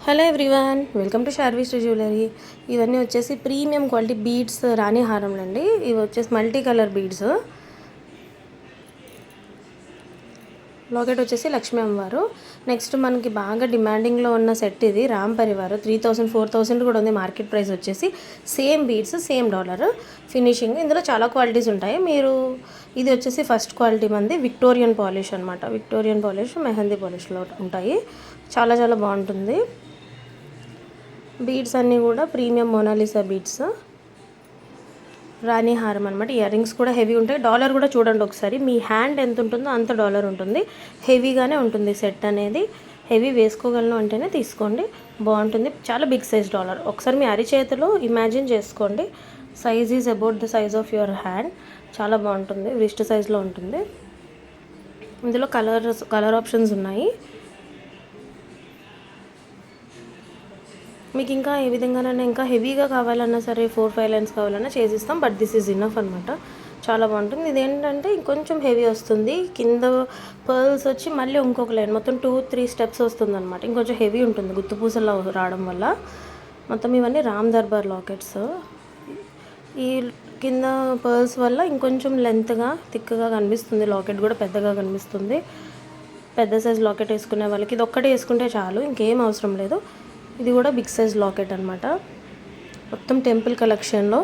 Hello everyone, welcome to Sharvi Shri jewellery. ఇవన్నీ వచ్చేసి premium quality beads రాణి హారంలు అండి. ఇవి వచ్చేసి మల్టీ కలర్ బీడ్స్. లాకెట్ వచ్చేసి లక్ష్మీ అమ్మవారు. నెక్స్ట్ మనకి బాగా డిమాండింగ్లో ఉన్న సెట్ ఇది రామ్ పరివార్. 3000 4000 కూడా ఉంది మార్కెట్ ప్రైస్ వచ్చేసి. Same beads same dollar finishing. ఇందులో చాలా క్వాలిటీస్ ఉంటాయి. ఇది వచ్చేసి ఫస్ట్ క్వాలిటీ మంది విక్టోరియన్ పాలిష్ అనమాట. విక్టోరియన్ పాలిష్ మెహందీ పాలిష్లో ఉంటాయి. చాలా చాలా బాగుంటుంది. బీడ్స్ అన్నీ కూడా ప్రీమియం మోనాలిసా బీడ్స్, రాణి హారం అనమాట. ఇయర్ రింగ్స్ కూడా హెవీ ఉంటాయి. డాలర్ కూడా చూడండి ఒకసారి, మీ హ్యాండ్ ఎంత ఉంటుందో అంత డాలర్ ఉంటుంది. హెవీగానే ఉంటుంది సెట్ అనేది. హెవీ వేసుకోగలను అంటేనే తీసుకోండి, బాగుంటుంది. చాలా బిగ్ సైజ్ డాలర్. ఒకసారి మీ అరిచేతిలో ఇమాజిన్ చేసుకోండి. Size is about the size of your hand. చాలా బాగుంటుంది. రిస్ట్ సైజ్లో ఉంటుంది. ఇందులో కలర్ ఆప్షన్స్ ఉన్నాయి. మీకు ఇంకా ఏ విధంగానైనా ఇంకా హెవీగా కావాలన్నా సరే 4-5 లైన్స్ కావాలన్నా చేసిస్తాం. బట్ దిస్ ఈజ్ ఇనఫ్ అనమాట. చాలా బాగుంటుంది. ఇదేంటంటే ఇంకొంచెం హెవీ వస్తుంది. కింద పర్ల్స్ వచ్చి మళ్ళీ ఇంకొక లైన్ మొత్తం 2-3 స్టెప్స్ వస్తుంది అనమాట. ఇంకొంచెం హెవీ ఉంటుంది గుత్తుపూసలా రావడం వల్ల. మొత్తం ఇవన్నీ రామ్ దర్బార్ లాకెట్స్. ఈ కింద పర్ల్స్ వల్ల ఇంకొంచెం లెంత్గా థిక్గా కనిపిస్తుంది. లాకెట్ కూడా పెద్దగా కనిపిస్తుంది. పెద్ద సైజ్ లాకెట్ వేసుకునే వాళ్ళకి ఇది ఒక్కటే వేసుకుంటే చాలు, ఇంకేం అవసరం లేదు. ఇది కూడా బిగ్ సైజ్ లాకెట్ అనమాట. మొత్తం టెంపుల్ కలెక్షన్లో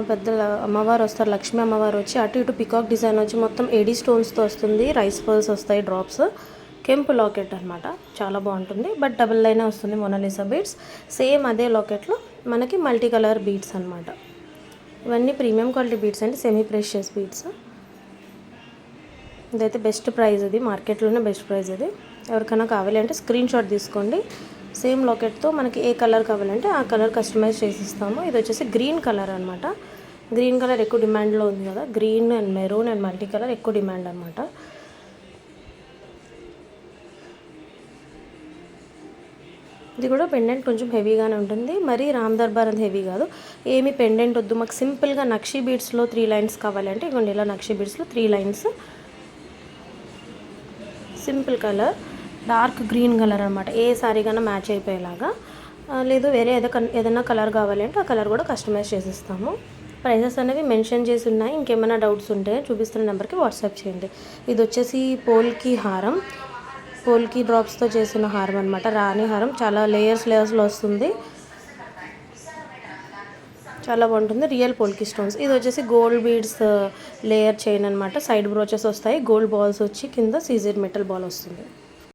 పెద్ద అమ్మవారు వస్తారు. లక్ష్మీ అమ్మవారు వచ్చి అటు ఇటు పికాక్ డిజైన్ వచ్చి మొత్తం ఏడీ స్టోన్స్తో వస్తుంది. రైస్ పర్ల్స్ వస్తాయి, డ్రాప్స్. కెంపు లాకెట్ అనమాట. చాలా బాగుంటుంది. బట్ డబుల్ లైనే వస్తుంది మోనాలిసా బీడ్స్. సేమ్ అదే లాకెట్లో మనకి మల్టీ కలర్ బీడ్స్ అనమాట. ఇవన్నీ ప్రీమియం క్వాలిటీ బీడ్స్ అండి, సెమీ ప్రెషియస్ బీడ్స్. ఇదైతే బెస్ట్ ప్రైస్, ఇది మార్కెట్లోనే బెస్ట్ ప్రైస్. ఇది ఎవరికైనా కావాలి అంటే స్క్రీన్ షాట్ తీసుకోండి. సేమ్ లాకెట్తో మనకి ఏ కలర్ కావాలంటే ఆ కలర్ కస్టమైజ్ చేసిస్తాము. ఇది వచ్చేసి గ్రీన్ కలర్ అనమాట. గ్రీన్ కలర్ ఎక్కువ డిమాండ్లో ఉంది కదా. Green and maroon and multi colour ఎక్కువ డిమాండ్ అనమాట. ఇది కూడా పెండెంట్ కొంచెం హెవీగానే ఉంటుంది. మరీ రామ్ దర్బార్ అంత హెవీ కాదు. ఏమి పెండెంట్ వద్దు, మాకు సింపుల్గా నక్షీ బీడ్స్లో 3 లైన్స్ కావాలంటే ఇవ్వండి. ఇలా నక్షీ బీడ్స్లో 3 lines, simple colour, dark green colour అనమాట. ఏ సారీ కన్నా మ్యాచ్ అయిపోయేలాగా. లేదు వేరే ఏదైనా కలర్ కావాలంటే ఆ కలర్ కూడా కస్టమైజ్ చేసిస్తాము. ప్రైజెస్ అనేవి మెన్షన్ చేసి ఉన్నాయి. ఇంకేమైనా డౌట్స్ ఉంటే చూపిస్తున్న నెంబర్కి వాట్సాప్ చేయండి. ఇది వచ్చేసి పోల్కి హారం, పోల్కి డ్రాప్స్తో చేసిన హారం అనమాట. రాణి హారం చాలా లేయర్స్లో వస్తుంది. చాలా బాగుంటుంది. Real polki stones. ఇది వచ్చేసి గోల్డ్ బీడ్స్ లేయర్ చైన్ అనమాట. సైడ్ బ్రోచెస్ వస్తాయి. గోల్డ్ బాల్స్ వచ్చి కింద సీజర్ మెటల్ బాల్ వస్తుంది.